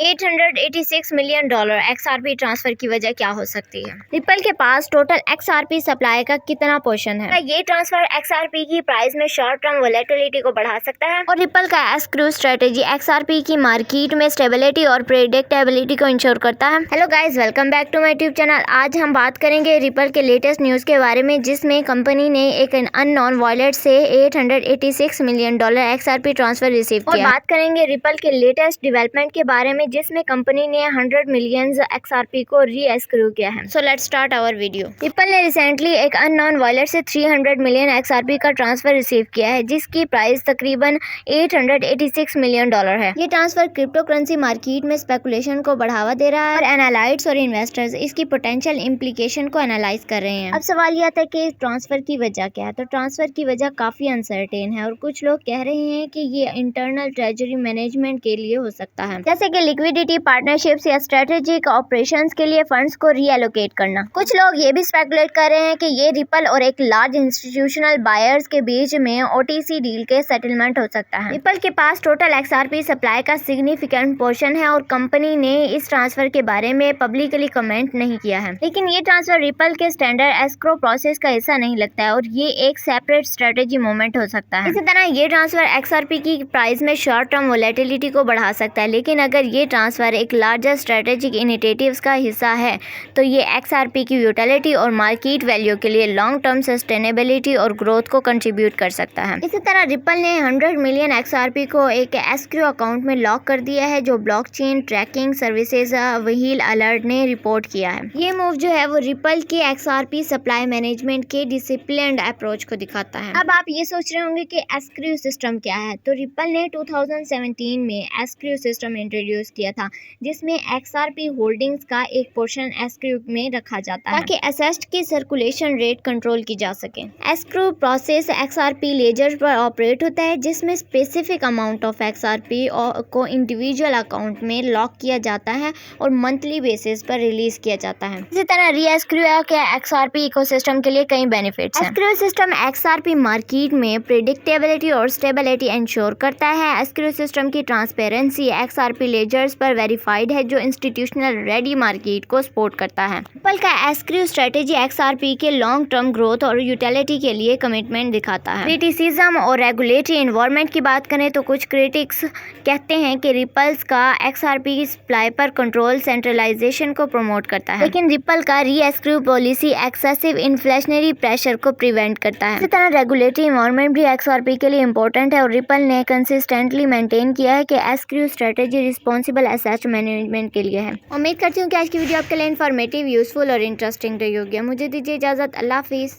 $886 million XRP transfer की वजह क्या हो सकती है? रिपल के पास टोटल XRP सप्लाई का कितना पोर्शन है? ये ट्रांसफर XRP की प्राइस में शॉर्ट टर्म वोलेटिलिटी को बढ़ा सकता है और रिपल का एस्क्रू स्ट्रेटेजी XRP की मार्केट में स्टेबिलिटी और प्रेडिक्टेबिलिटी को इंश्योर करता है। Hello guys, welcome back to my YouTube channel. आज हम बात करेंगे रिपल के लेटेस्ट न्यूज के बारे में, जिसमें कंपनी ने एक अननोन वॉलेट से $886 मिलियन XRP ट्रांसफर रिसीव किया। और बात करेंगे रिपल के लेटेस्ट डेवलपमेंट के बारे में, जिसमें कंपनी ने 100 मिलियन XRP को री-एस्क्रू किया है। So let's start our video. Ripple ने रिसेंटली एक अननोन वॉलेट से 300 मिलियन XRP का ट्रांसफर रिसीव किया है, जिसकी प्राइस तकरीबन $886 मिलियन है। ये ट्रांसफर क्रिप्टो करेंसी मार्केट में स्पेकुलेशन को बढ़ावा दे रहा है और एनालिस्ट्स और इन्वेस्टर्स इसकी पोटेंशियल इम्प्लीकेशन को एनालाइज कर रहे हैं। अब सवाल यह था कि ट्रांसफर की वजह क्या है। तो ट्रांसफर की वजह काफी अनसर्टेन है और कुछ लोग कह रहे हैं कि ये इंटरनल ट्रेजरी मैनेजमेंट के लिए हो सकता है, जैसे कि लिक्विडिटी पार्टनरशिप्स या स्ट्रेटेजिक ऑपरेशंस के लिए फंड्स को रीएलोकेट करना। कुछ लोग ये भी स्पेकुलेट कर रहे हैं कि ये रिपल और एक लार्ज इंस्टीट्यूशनल बायर्स के बीच में OTC डील के सेटलमेंट हो सकता है। रिपल के पास टोटल XRP सप्लाई का सिग्निफिकेंट पोर्शन है और कंपनी ने इस ट्रांसफर के बारे में पब्लिकली कमेंट नहीं किया है। लेकिन ये ट्रांसफर रिपल के स्टैंडर्ड एस्क्रो प्रोसेस का हिस्सा नहीं लगता है और ये एक सेपरेट स्ट्रेटेजी मूवमेंट हो सकता है। इसी तरह ये ट्रांसफर XRP की प्राइस में शॉर्ट टर्म वोलेटिलिटी को बढ़ा सकता है, लेकिन अगर ये ट्रांसफर एक लार्जर स्ट्रेटेजिक इनिशिएटिव्स का हिस्सा है तो ये XRP की यूटिलिटी और मार्केट वैल्यू के लिए लॉन्ग टर्म सस्टेनेबिलिटी और ग्रोथ को कंट्रीब्यूट कर सकता है। इसी तरह रिपल ने 100 मिलियन XRP को एक एस्क्रो अकाउंट में लॉक कर दिया है, जो blockchain tracking services whale alert ने रिपोर्ट किया है। ये मूव जो है वो रिपल के XRP सप्लाई मैनेजमेंट के डिसिप्लिन्ड अप्रोच को दिखाता है। अब आप ये सोच रहे होंगे कि एस्क्रू सिस्टम क्या है। तो रिपल ने 2017 में एस्क्रू सिस्टम इंट्रोड्यूस किया था, जिसमें XRP होल्डिंग्स का एक पोर्शन एस्क्रू में रखा जाता है ताकि एसेट की सर्कुलेशन रेट कंट्रोल की जा सके। एस्क्रू प्रोसेस XRP लेजर पर ऑपरेट होता है, जिसमें स्पेसिफिक अमाउंट ऑफ XRP को इंडिविजुअल अकाउंट में लॉक किया जाता है और मंथली बेसिस पर रिलीज किया जाता है। इसी तरह री-एस्क्रू के XRP इकोसिस्टम के लिए कई बेनिफिट्स हैं। एस्क्रू सिस्टम XRP मार्केट में प्रेडिक्टेबिलिटी और स्टेबिलिटी इंश्योर करता है। एस्क्रू सिस्टम की ट्रांसपेरेंसी XRP लेजर्स पर वेरीफाइड है, जो इंस्टीट्यूशनल रेडी मार्केट को सपोर्ट करता है। रिपल का एस्क्रू स्ट्रेटेजी XRP के लॉन्ग टर्म ग्रोथ और यूटिलिटी के लिए कमिटमेंट दिखाता है। क्रिटिसिज्म और रेगुलेटरी एनवायरनमेंट की बात करें तो कुछ क्रिटिक्स कहते हैं कि रिपल्स का XRP की सप्लाई पर कंट्रोल सेंट्रलाइजेशन को प्रमोट करता है, लेकिन रिपल का री-एस्क्रू पॉलिसी एक्सेसिव इन्फ्लेशनरी प्रेशर को प्रिवेंट करता है। इसी तरह रेगुलेटरी एनवायरनमेंट भी XRP के लिए इंपॉर्टेंट है और रिपल ने कंसिस्टेंटली मेंटेन किया है कि एस्क्रू स्ट्रेटेजी रिस्पॉन्सिबल एसेट मैनेजमेंट के लिए है। उम्मीद करती हूँ कि आज की वीडियो आपके लिए इन्फॉर्मेटिव, यूजफुल और इंटरेस्टिंग रही होगी। मुझे दीजिए इजाजत। अल्लाह हाफिज।